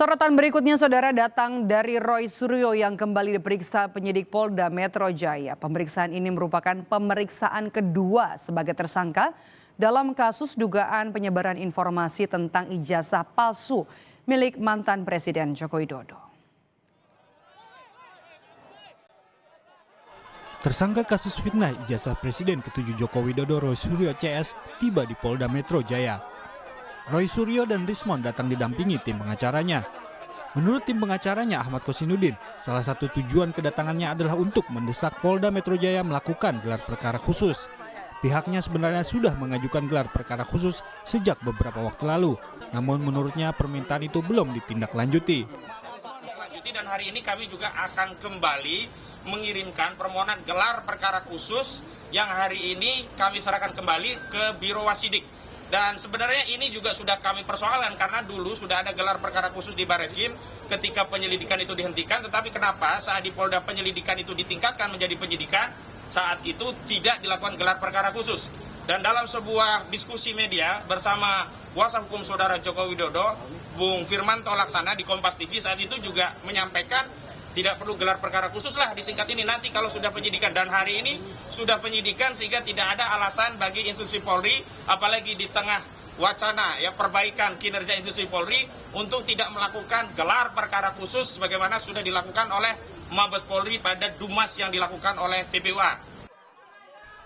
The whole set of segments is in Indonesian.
Sorotan berikutnya, saudara, datang dari Roy Suryo yang kembali diperiksa penyidik Polda Metro Jaya. Pemeriksaan ini merupakan pemeriksaan kedua sebagai tersangka dalam kasus dugaan penyebaran informasi tentang ijazah palsu milik mantan Presiden Joko Widodo. Tersangka kasus fitnah ijazah Presiden ke-7 Joko Widodo Roy Suryo CS tiba di Polda Metro Jaya. Roy Suryo dan Rismond datang didampingi tim pengacaranya. Menurut tim pengacaranya Ahmad Kosinudin, salah satu tujuan kedatangannya adalah untuk mendesak Polda Metro Jaya melakukan gelar perkara khusus. Pihaknya sebenarnya sudah mengajukan gelar perkara khusus sejak beberapa waktu lalu, namun menurutnya permintaan itu belum ditindaklanjuti. Dan hari ini kami juga akan kembali mengirimkan permohonan gelar perkara khusus yang hari ini kami serahkan kembali ke Biro Wasidik. Dan sebenarnya ini juga sudah kami persoalkan karena dulu sudah ada gelar perkara khusus di Barreskrim ketika penyelidikan itu dihentikan. Tetapi kenapa saat di Polda penyelidikan itu ditingkatkan menjadi penyidikan, saat itu tidak dilakukan gelar perkara khusus. Dan dalam sebuah diskusi media bersama kuasa hukum saudara Joko Widodo, Bung Firmanto Laksana di Kompas TV saat itu juga menyampaikan tidak perlu gelar perkara khusus lah di tingkat ini nanti kalau sudah penyidikan. Dan hari ini sudah penyidikan sehingga tidak ada alasan bagi institusi Polri, apalagi di tengah wacana ya perbaikan kinerja institusi Polri, untuk tidak melakukan gelar perkara khusus sebagaimana sudah dilakukan oleh Mabes Polri pada Dumas yang dilakukan oleh TPUA.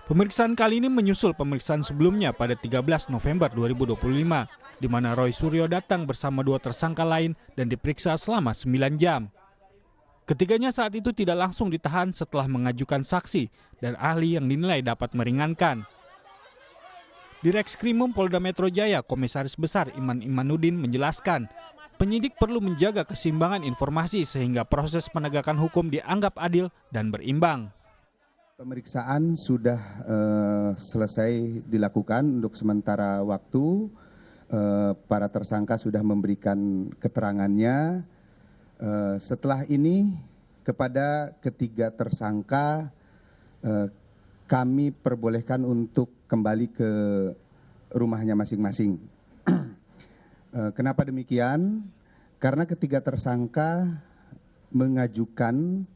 Pemeriksaan kali ini menyusul pemeriksaan sebelumnya pada 13 November 2025, di mana Roy Suryo datang bersama dua tersangka lain dan diperiksa selama 9 jam. Ketiganya saat itu tidak langsung ditahan setelah mengajukan saksi dan ahli yang dinilai dapat meringankan. Direkskrimum Polda Metro Jaya, Komisaris Besar Iman Imanuddin menjelaskan, penyidik perlu menjaga keseimbangan informasi sehingga proses penegakan hukum dianggap adil dan berimbang. Pemeriksaan sudah selesai dilakukan untuk sementara waktu. Para tersangka sudah memberikan keterangannya. Setelah ini kepada ketiga tersangka kami perbolehkan untuk kembali ke rumahnya masing-masing. Kenapa demikian? Karena ketiga tersangka mengajukan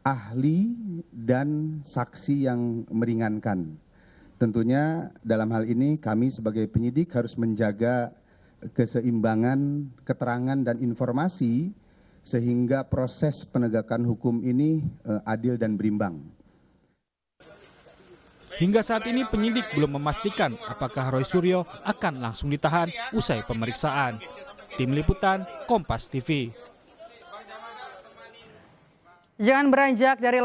ahli dan saksi yang meringankan. Tentunya dalam hal ini kami sebagai penyidik harus menjaga keseimbangan keterangan dan informasi sehingga proses penegakan hukum ini adil dan berimbang. Hingga saat ini penyidik belum memastikan apakah Roy Suryo akan langsung ditahan usai pemeriksaan. Tim Liputan, Kompas TV. Jangan beranjak dari